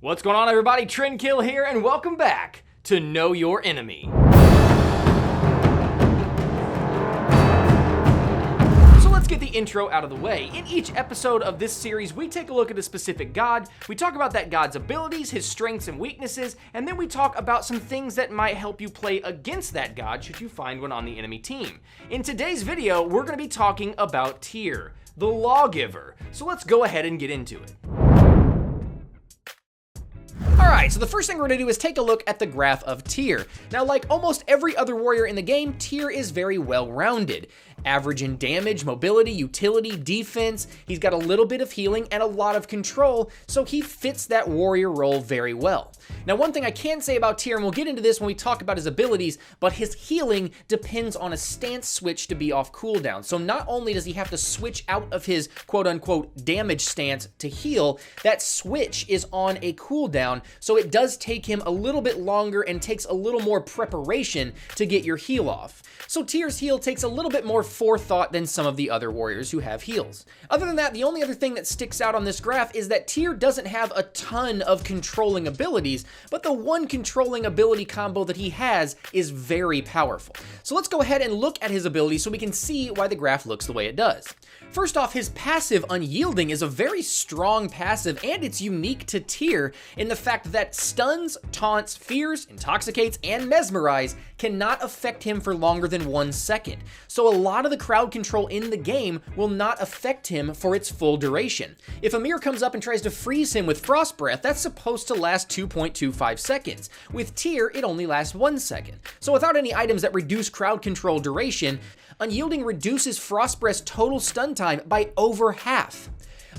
What's going on, everybody? TrendKiLL here, and welcome back to Know Your Enemy. So let's get the intro out of the way. In each episode of this series, we take a look at a specific god, we talk about that god's abilities, his strengths and weaknesses, and then we talk about some things that might help you play against that god should you find one on the enemy team. In today's video, we're going to be talking about TYR, the Lawgiver. So let's go ahead and get into it. Alright, so the first thing we're going to do is take a look at the graph of TYR. Now, like almost every other warrior in the game, TYR is very well-rounded. Average in damage, mobility, utility, defense, he's got a little bit of healing and a lot of control, so he fits that warrior role very well. Now, one thing I can say about TYR, and we'll get into this when we talk about his abilities, but his healing depends on a stance switch to be off cooldown. So not only does he have to switch out of his quote-unquote damage stance to heal, that switch is on a cooldown, so it does take him a little bit longer and takes a little more preparation to get your heal off. So TYR's heal takes a little bit more forethought than some of the other warriors who have heals. Other than that, the only other thing that sticks out on this graph is that TYR doesn't have a ton of controlling abilities, but the one controlling ability combo that he has is very powerful. So let's go ahead and look at his abilities so we can see why the graph looks the way it does. First off, his passive Unyielding is a very strong passive, and it's unique to TYR in the fact that stuns, taunts, fears, intoxicates, and mesmerize cannot affect him for longer than 1 second. So a lot of the crowd control in the game will not affect him for its full duration. If Amir comes up and tries to freeze him with Frost Breath, that's supposed to last 2.25 seconds. With TYR, it only lasts 1 second. So without any items that reduce crowd control duration, Unyielding reduces Frost Breath's total stun time by over half.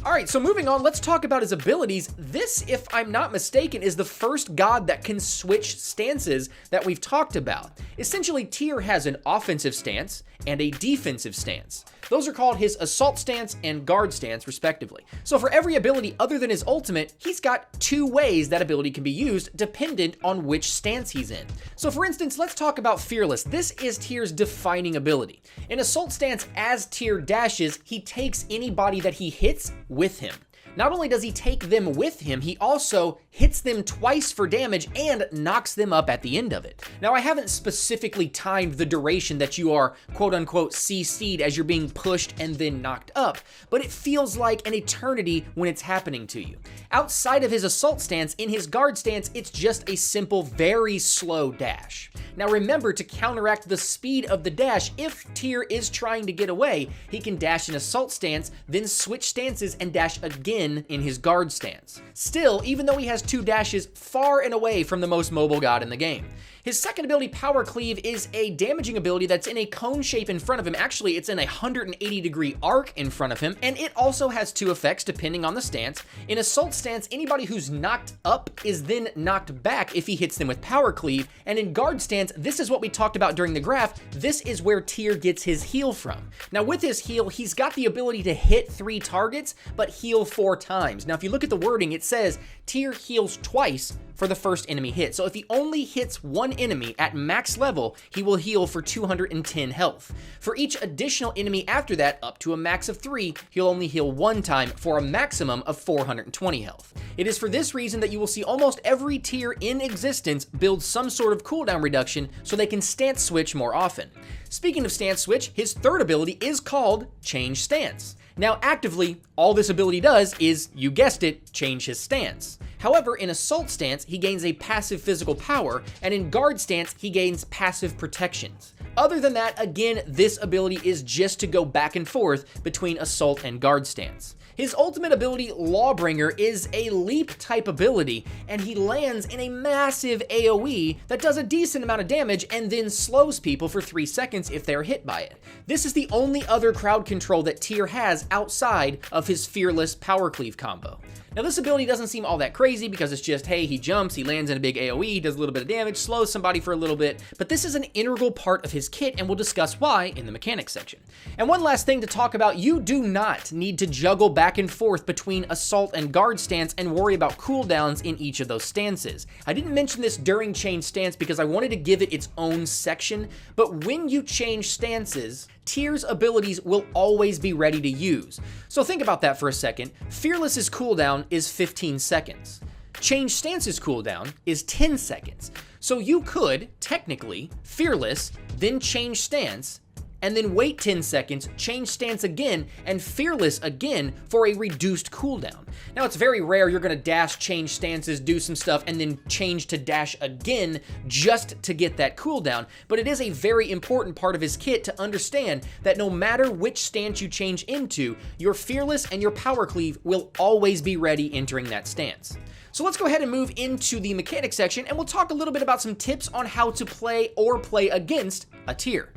Alright, so moving on, let's talk about his abilities. This, if I'm not mistaken, is the first god that can switch stances that we've talked about. Essentially, TYR has an offensive stance and a defensive stance. Those are called his assault stance and guard stance, respectively. So for every ability other than his ultimate, he's got 2 ways that ability can be used, dependent on which stance he's in. So for instance, let's talk about Fearless. This is TYR's defining ability. In assault stance, as TYR dashes, he takes anybody that he hits with him. Not only does he take them with him, he also hits them twice for damage and knocks them up at the end of it. Now, I haven't specifically timed the duration that you are quote-unquote CC'd as you're being pushed and then knocked up, but it feels like an eternity when it's happening to you. Outside of his assault stance, in his guard stance, it's just a simple, very slow dash. Now remember, to counteract the speed of the dash, if TYR is trying to get away, he can dash in assault stance, then switch stances and dash again in his guard stance. Still, even though he has 2 dashes, far and away from the most mobile god in the game. His second ability, Power Cleave, is a damaging ability that's in a cone shape in front of him. Actually, it's in a 180-degree arc in front of him, and it also has 2 effects depending on the stance. In Assault stance, anybody who's knocked up is then knocked back if he hits them with Power Cleave, and in Guard stance, this is what we talked about during the graph. This is where TYR gets his heal from. Now with his heal, he's got the ability to hit 3 targets, but heal 4 times. Now if you look at the wording, it says TYR heals twice for the first enemy hit. So if he only hits 1 enemy at max level, he will heal for 210 health. For each additional enemy after that, up to a max of 3, he'll only heal 1 time for a maximum of 420 health. It is for this reason that you will see almost every TYR in existence build some sort of cooldown reduction so they can stance switch more often. Speaking of stance switch, his third ability is called Change Stance. Now actively, all this ability does is, you guessed it, change his stance. However, in Assault stance, he gains a passive physical power, and in Guard stance, he gains passive protections. Other than that, again, this ability is just to go back and forth between Assault and Guard stance. His ultimate ability, Lawbringer, is a leap type ability, and he lands in a massive AoE that does a decent amount of damage and then slows people for 3 seconds if they're hit by it. This is the only other crowd control that TYR has outside of his Fearless Power Cleave combo. Now this ability doesn't seem all that crazy because it's just, hey, he jumps, he lands in a big AoE, does a little bit of damage, slows somebody for a little bit, but this is an integral part of his kit, and we'll discuss why in the mechanics section. And one last thing to talk about, you do not need to juggle back and forth between Assault and Guard stance and worry about cooldowns in each of those stances. I didn't mention this during Change Stance because I wanted to give it its own section, but when you change stances, TYR's abilities will always be ready to use. So think about that for a second. Fearless's cooldown is 15 seconds. Change stance's cooldown is 10 seconds. So you could, technically, Fearless, then change stance, and then wait 10 seconds, change stance again, and Fearless again for a reduced cooldown. Now, it's very rare you're gonna dash, change stances, do some stuff, and then change to dash again just to get that cooldown, but it is a very important part of his kit to understand that no matter which stance you change into, your Fearless and your Power Cleave will always be ready entering that stance. So let's go ahead and move into the mechanics section, and we'll talk a little bit about some tips on how to play or play against a tier.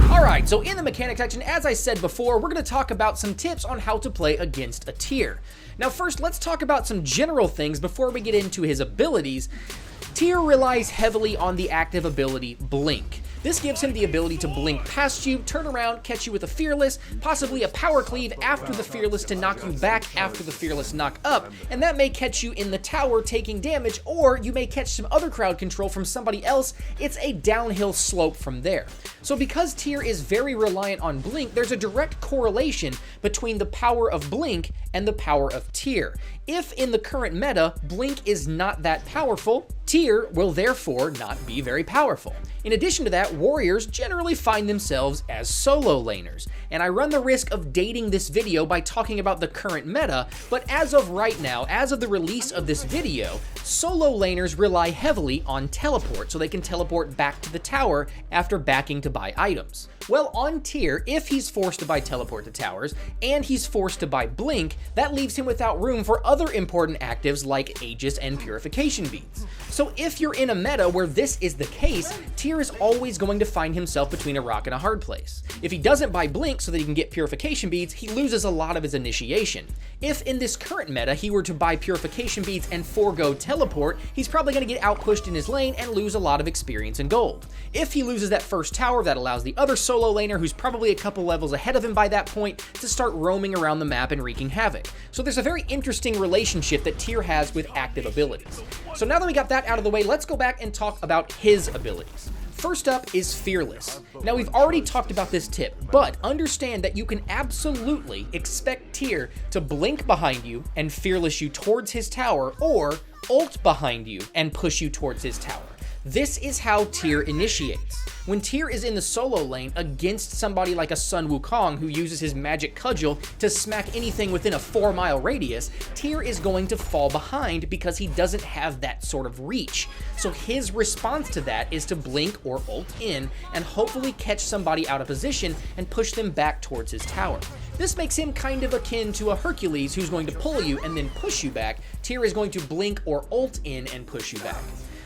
Alright, so in the mechanics section, as I said before, we're going to talk about some tips on how to play against a tier. Now first, let's talk about some general things before we get into his abilities. Tier relies heavily on the active ability Blink. This gives him the ability to blink past you, turn around, catch you with a Fearless, possibly a Power Cleave after the Fearless to knock you back after the Fearless knock up, and that may catch you in the tower taking damage, or you may catch some other crowd control from somebody else. It's a downhill slope from there. So because Tier is very reliant on Blink, there's a direct correlation between the power of Blink and the power of Tier. If in the current meta, Blink is not that powerful, Tier will therefore not be very powerful. In addition to that, warriors generally find themselves as solo laners, and I run the risk of dating this video by talking about the current meta, but as of right now, as of the release of this video, solo laners rely heavily on teleport, so they can teleport back to the tower after backing to buy items. Well, on Tier, if he's forced to buy teleport to towers, and he's forced to buy Blink, that leaves him without room for other important actives like Aegis and Purification Beads. So if you're in a meta where this is the case, Tier is always going to find himself between a rock and a hard place. If he doesn't buy Blink so that he can get Purification Beads, he loses a lot of his initiation. If in this current meta he were to buy Purification Beads and forego teleport, he's probably going to get outpushed in his lane and lose a lot of experience and gold. If he loses that first tower, that allows the other solo laner, who's probably a couple levels ahead of him by that point, to start roaming around the map and wreaking havoc. So there's a very interesting relationship that Tier has with active abilities. So now that we got that out of the way, let's go back and talk about his abilities. First up is Fearless. Now we've already talked about this tip, but understand that you can absolutely expect Tier to blink behind you and Fearless you towards his tower, or ult behind you and push you towards his tower. This is how Tier initiates. When Tier is in the solo lane against somebody like a Sun Wukong who uses his magic cudgel to smack anything within a 4-mile radius, Tier is going to fall behind because he doesn't have that sort of reach. So his response to that is to blink or ult in and hopefully catch somebody out of position and push them back towards his tower. This makes him kind of akin to a Hercules who's going to pull you and then push you back. Tier is going to blink or ult in and push you back.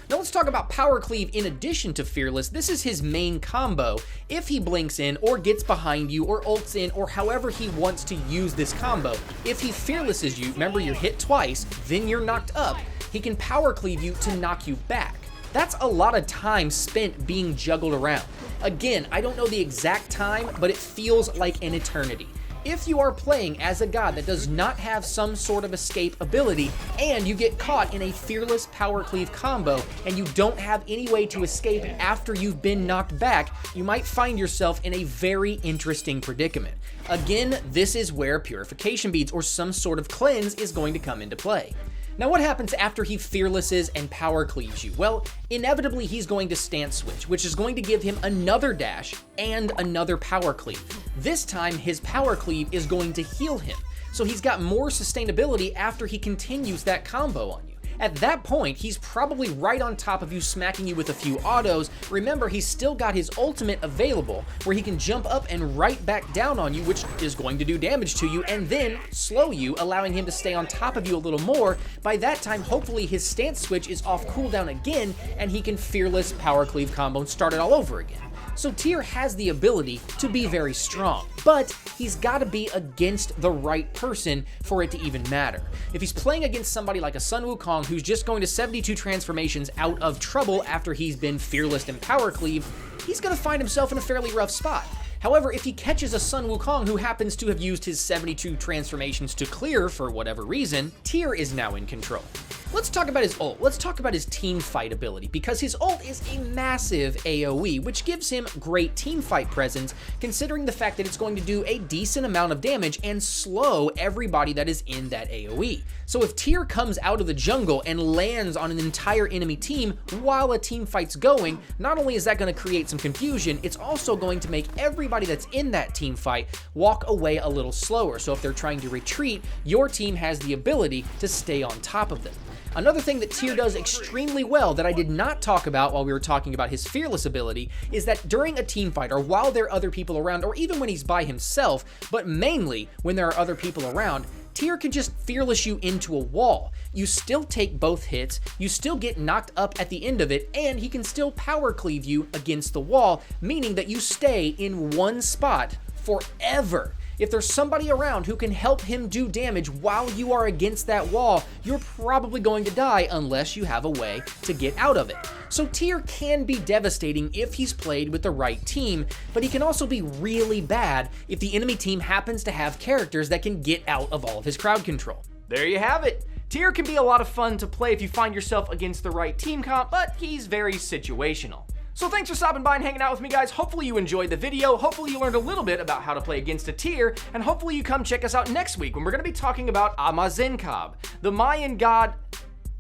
Now let's talk about Power Cleave in addition to Fearless. This is his main combo. If he blinks in or gets behind you or ults in or however he wants to use this combo, if he Fearlesses you, remember you're hit twice, then you're knocked up, he can Power Cleave you to knock you back. That's a lot of time spent being juggled around. Again, I don't know the exact time, but it feels like an eternity. If you are playing as a god that does not have some sort of escape ability, and you get caught in a Fearless Power Cleave combo, and you don't have any way to escape after you've been knocked back, you might find yourself in a very interesting predicament. Again, this is where Purification Beads or some sort of cleanse is going to come into play. Now what happens after he Fearlesses and Power Cleaves you? Well, inevitably he's going to stance switch, which is going to give him another dash and another Power Cleave. This time his Power Cleave is going to heal him, so he's got more sustainability after he continues that combo on you. At that point, he's probably right on top of you, smacking you with a few autos. Remember, he's still got his ultimate available, where he can jump up and right back down on you, which is going to do damage to you, and then slow you, allowing him to stay on top of you a little more. By that time, hopefully his stance switch is off cooldown again, and he can Fearless Power Cleave combo and start it all over again. So Tier has the ability to be very strong, but he's got to be against the right person for it to even matter. If he's playing against somebody like a Sun Wukong who's just going to 72 transformations out of trouble after he's been Fearless and Power Cleave, he's going to find himself in a fairly rough spot. However, if he catches a Sun Wukong who happens to have used his 72 transformations to clear for whatever reason, Tier is now in control. Let's talk about his ult. Let's talk about his team fight ability, because his ult is a massive AoE, which gives him great team fight presence, considering the fact that it's going to do a decent amount of damage and slow everybody that is in that AoE. So if Tyr comes out of the jungle and lands on an entire enemy team while a team fight's going, not only is that going to create some confusion, it's also going to make everybody that's in that team fight walk away a little slower. So if they're trying to retreat, your team has the ability to stay on top of them. Another thing that Tyr does extremely well that I did not talk about while we were talking about his fearless ability is that during a team fight, or while there are other people around, or even when he's by himself, but mainly when there are other people around, Tyr can just fearless you into a wall. You still take both hits, you still get knocked up at the end of it, and he can still power cleave you against the wall, meaning that you stay in one spot forever. If there's somebody around who can help him do damage while you are against that wall, you're probably going to die unless you have a way to get out of it. So Tyr can be devastating if he's played with the right team, but he can also be really bad if the enemy team happens to have characters that can get out of all of his crowd control. There you have it. Tyr can be a lot of fun to play if you find yourself against the right team comp, but he's very situational. So thanks for stopping by and hanging out with me, guys. Hopefully you enjoyed the video, hopefully you learned a little bit about how to play against a Tyr, and hopefully you come check us out next week when we're going to be talking about Amazenkab, the Mayan god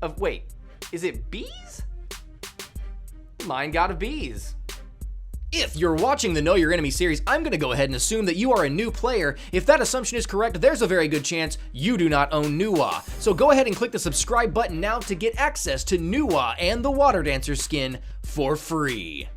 of, wait, is it bees? The Mayan god of bees. If you're watching the Know Your Enemy series, I'm going to go ahead and assume that you are a new player. If that assumption is correct, there's a very good chance you do not own Nuwa. So go ahead and click the subscribe button now to get access to Nuwa and the Water Dancer skin for free.